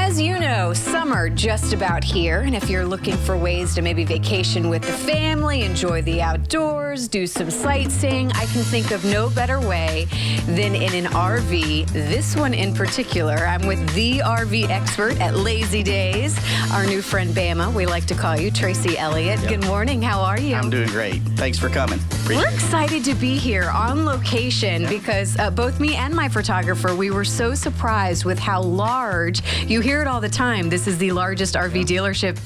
As you know, summer just about here, and if you're looking for ways to maybe vacation with the family, enjoy the outdoors, do some sightseeing, I can think of no better way than in an RV. This one in particular, I'm with the RV expert at Lazydays, our new friend Bama. We like to call you Tracy Elliott. Yep. Good morning. How are you? I'm doing great. Thanks for coming. Appreciate We're excited to be here on location because both me and my photographer, we were so surprised with how large. You hear it all the time. This is the largest RV dealership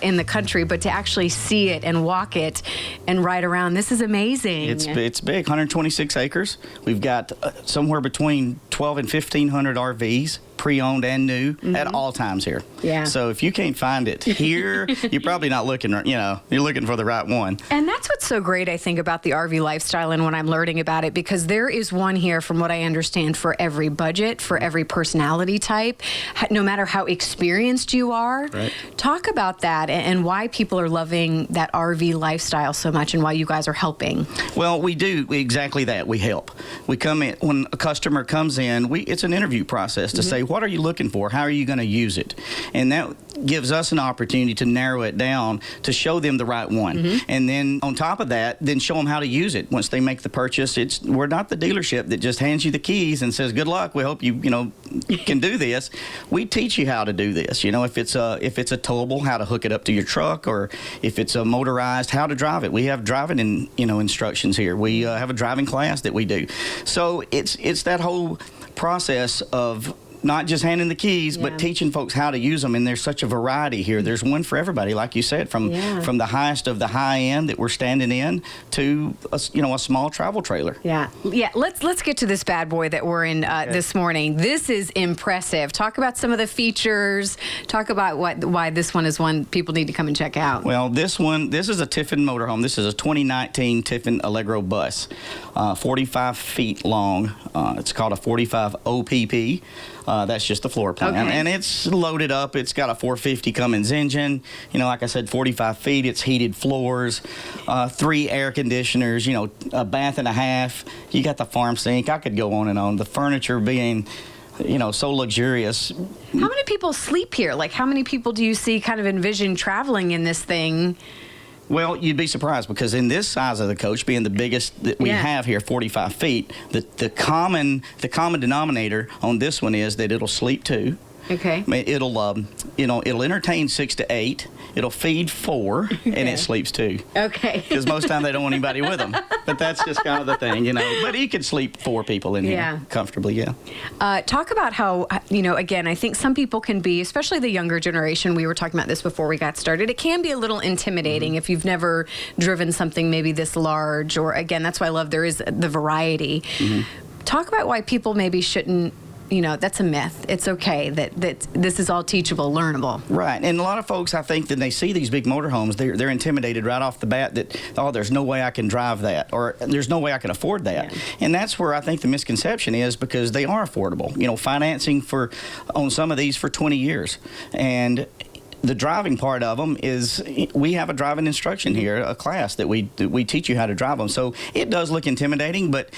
in the country, but to actually see it and walk it and ride around, this is amazing. It's big, 126 acres. We've got somewhere between 12 and 1,500 RVs, pre-owned and new, at all times here. Yeah. So if you can't find it here, you're probably not looking, you're looking for the right one. And that's what's so great, I think, about the RV lifestyle and when I'm learning about it, because there is one here, from what I understand, for every budget, for every personality type, no matter how experienced you are. Right. Talk about that and why people are loving that RV lifestyle so much and why you guys are helping. Well, we do exactly that. We help. We come in, when a customer comes in, it's an interview process to say, what are you looking for? How are you going to use it? And that gives us an opportunity to narrow it down to show them the right one. And then on top of that, then show them how to use it. Once they make the purchase, we're not the dealership that just hands you the keys and says, good luck, we hope you can do this. We teach you how to do this. If it's a towable, how to hook it up to your truck, or if it's a motorized, how to drive it. We have driving instructions here. We have a driving class that we do. So it's that whole process of not just handing the keys, but teaching folks how to use them. And there's such a variety here. There's one for everybody, like you said, from the highest of the high end that we're standing in to a small travel trailer. Yeah. Let's get to this bad boy that we're in this morning. This is impressive. Talk about some of the features. Talk about why this one is one people need to come and check out. Well, this is a Tiffin motorhome. This is a 2019 Tiffin Allegro bus, 45 feet long. It's called a 45 OPP. That's just the floor plan. Okay. And it's loaded up. It's got a 450 Cummins engine. Like I said, 45 feet. It's heated floors, 3 air conditioners, a bath and a half. You got the farm sink. I could go on and on. The furniture being so luxurious. How many people sleep here? Like, how many people do you see kind of envision traveling in this thing? Well, you'd be surprised, because in this size of the coach, being the biggest that we have here, 45 feet, the common denominator on this one is that it'll sleep 2. Okay. It'll entertain 6 to 8. It'll feed 4, and it sleeps 2. Okay. Because most of the time they don't want anybody with them. But that's just kind of the thing, But he could sleep 4 people in here comfortably, Talk about how, again, I think some people can be, especially the younger generation, we were talking about this before we got started, it can be a little intimidating if you've never driven something maybe this large, or, again, that's why I love there is the variety. Talk about why people maybe shouldn't, that's a myth. It's okay that this is all teachable, learnable. Right. And a lot of folks, I think, that they see these big motorhomes, they're intimidated right off the bat that, there's no way I can drive that, or there's no way I can afford that. Yeah. And that's where I think the misconception is, because they are affordable. Financing on some of these for 20 years. And the driving part of them is, we have a driving instruction here, a class that we teach you how to drive them. So it does look intimidating, but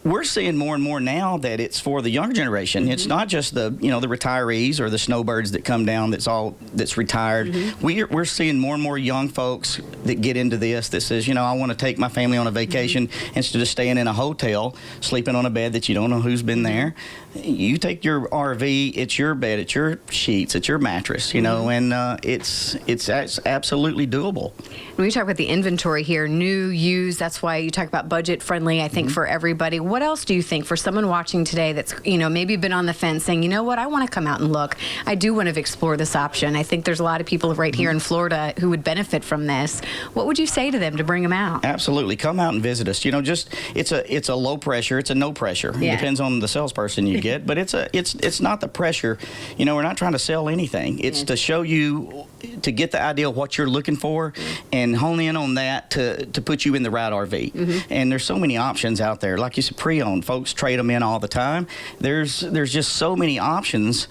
we're seeing more and more now that it's for the younger generation. It's not just the the retirees or the snowbirds that come down that's retired. We're seeing more and more young folks that get into this, that says, I want to take my family on a vacation instead of staying in a hotel, sleeping on a bed that you don't know who's been there. You take your RV, it's your bed, it's your sheets, it's your mattress, and it's absolutely doable. When we talk about the inventory here, new, used, that's why you talk about budget friendly, I think, for everybody. What else do you think for someone watching today that's, maybe been on the fence saying, what, I want to come out and look. I do want to explore this option. I think there's a lot of people right here in Florida who would benefit from this. What would you say to them to bring them out? Absolutely. Come out and visit us. It's a low pressure. It's a no pressure. It depends on the salesperson you get, but it's not the pressure. We're not trying to sell anything. It's to show you to get the idea of what you're looking for and hone in on that to put you in the right RV. And there's so many options out there. Like you said, pre-owned. Folks trade them in all the time. There's just so many options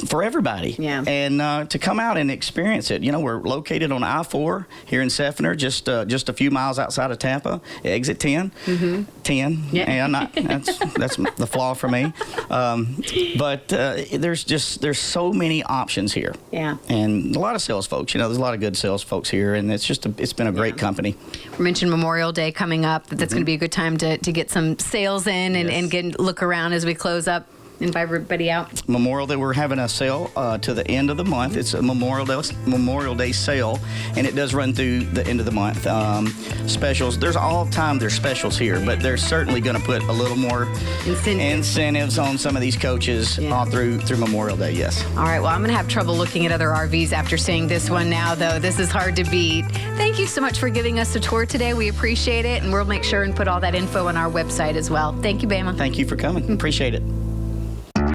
for everybody. Yeah. And to come out and experience it. You know, we're located on I-4 here in Seffner, just a few miles outside of Tampa, exit 10. 10. Yeah. And that's the flaw for me. But there's so many options here. Yeah. And a lot of sales folks. You know, there's a lot of good sales folks here, and it's been a great company. We mentioned Memorial Day coming up. That's going to be a good time to get some sales in and look around as we close up. Invite everybody out. Memorial Day, we're having a sale to the end of the month. It's a Memorial Day sale, and it does run through the end of the month. Specials. There's specials here, but they're certainly going to put a little more incentives on some of these coaches all through Memorial Day. Yes. All right. Well, I'm going to have trouble looking at other RVs after seeing this one now, though. This is hard to beat. Thank you so much for giving us a tour today. We appreciate it, and we'll make sure and put all that info on our website as well. Thank you, Bama. Thank you for coming. Appreciate it.